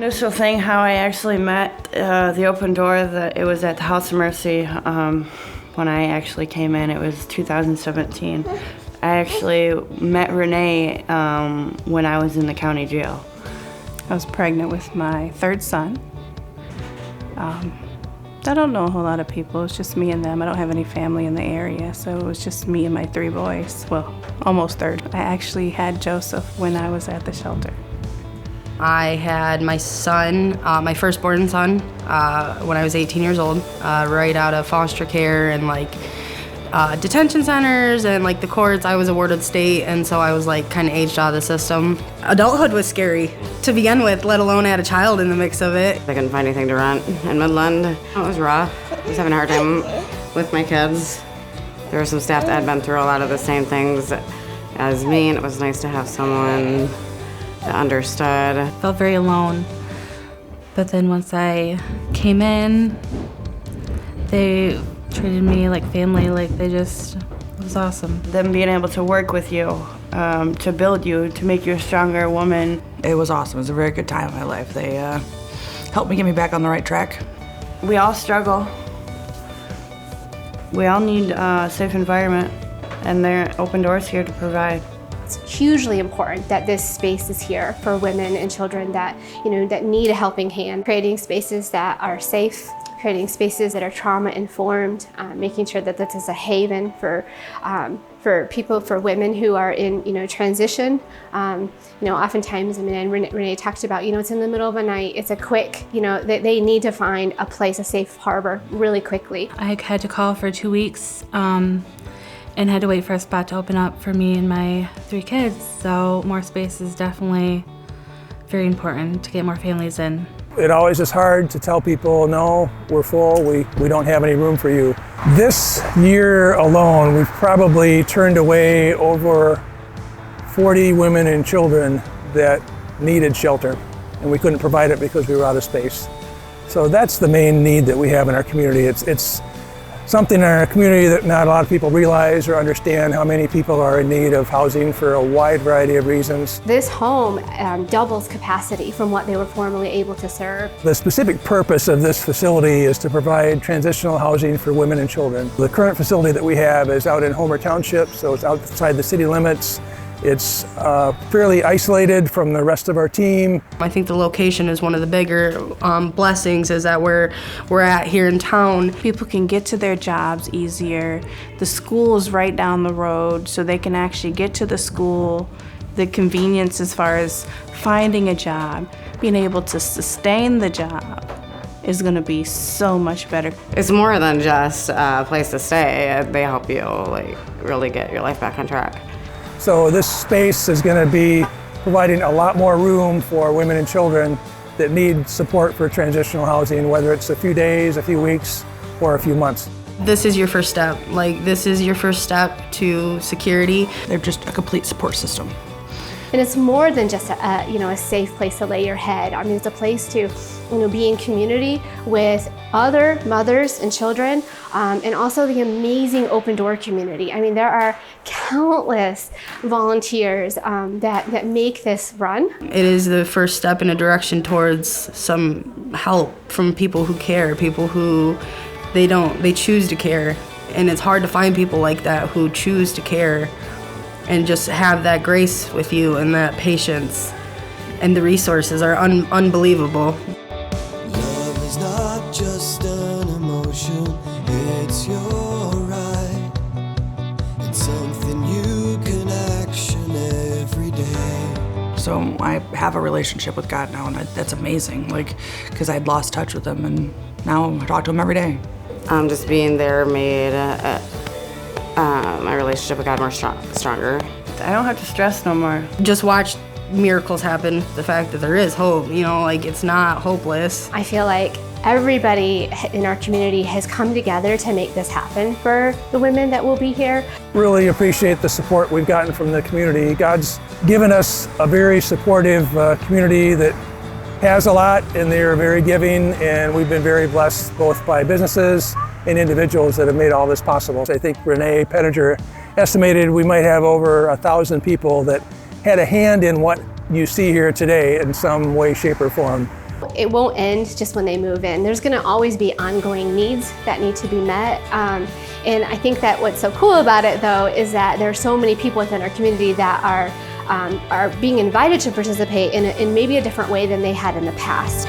Initial thing, how I actually met the open door, it was at the House of Mercy. When I actually came in, it was 2017. I actually met Renee when I was in the county jail. I was pregnant with my third son. I don't know a whole lot of people. It's just me and them. I don't have any family in the area, so it was just me and my 3 boys. Well, almost third. I actually had Joseph when I was at the shelter. I had my son, my firstborn son, when I was 18 years old, right out of foster care and detention centers and the courts. I was awarded state, and so I was kind of aged out of the system. Adulthood was scary to begin with, let alone add a child in the mix of it. I couldn't find anything to rent in Midland. It was rough. I was having a hard time with my kids. There were some staff that had been through a lot of the same things as me, and it was nice to have someone that understood. I felt very alone, but then once I came in, they treated me like family, it was awesome. Them being able to work with you, to build you, to make you a stronger woman. It was awesome. It was a very good time in my life. They helped me get me back on the right track. We all struggle. We all need a safe environment, and their open doors here to provide. It's hugely important that this space is here for women and children that need a helping hand. Creating spaces that are safe, creating spaces that are trauma-informed, making sure that this is a haven for people, for women who are in transition. Oftentimes, and Renee talked about, it's in the middle of the night, it's a quick, they need to find a place, a safe harbor really quickly. I had to call for 2 weeks and had to wait for a spot to open up for me and my 3 kids. So more space is definitely very important to get more families in. It always is hard to tell people, no, we're full, we don't have any room for you. This year alone, we've probably turned away over 40 women and children that needed shelter, and we couldn't provide it because we were out of space. So that's the main need that we have in our community. It's something in our community that not a lot of people realize or understand, how many people are in need of housing for a wide variety of reasons. This home doubles capacity from what they were formerly able to serve. The specific purpose of this facility is to provide transitional housing for women and children. The current facility that we have is out in Homer Township, so it's outside the city limits. It's fairly isolated from the rest of our team. I think the location is one of the bigger blessings, is that we're at here in town. People can get to their jobs easier. The school is right down the road, so they can actually get to the school. The convenience as far as finding a job, being able to sustain the job is going to be so much better. It's more than just a place to stay. They help you really get your life back on track. So this space is going to be providing a lot more room for women and children that need support for transitional housing, whether it's a few days, a few weeks, or a few months. This is your first step. This is your first step to security. They're just a complete support system. And it's more than just a safe place to lay your head. I mean, it's a place to be in community with other mothers and children, and also the amazing open door community. I mean, there are countless volunteers that make this run. It is the first step in a direction towards some help from people who care, people who they choose to care. And it's hard to find people like that who choose to care and just have that grace with you and that patience. And the resources are unbelievable. Love is not just an emotion, it's your right. It's something you can action every day. So I have a relationship with God now, and that's amazing, because I'd lost touch with him, and now I talk to him every day. Just being there made my relationship with God more stronger. I don't have to stress no more. Just watch miracles happen. The fact that there is hope, it's not hopeless. I feel like everybody in our community has come together to make this happen for the women that will be here. Really appreciate the support we've gotten from the community. God's given us a very supportive community that has a lot, and they are very giving, and we've been very blessed both by businesses and individuals that have made all this possible. I think Renee Pettinger estimated we might have over 1,000 people that had a hand in what you see here today in some way, shape, or form. it won't end just when they move in. There's gonna always be ongoing needs that need to be met. And I think that what's so cool about it though is that there are so many people within our community that are being invited to participate in maybe a different way than they had in the past.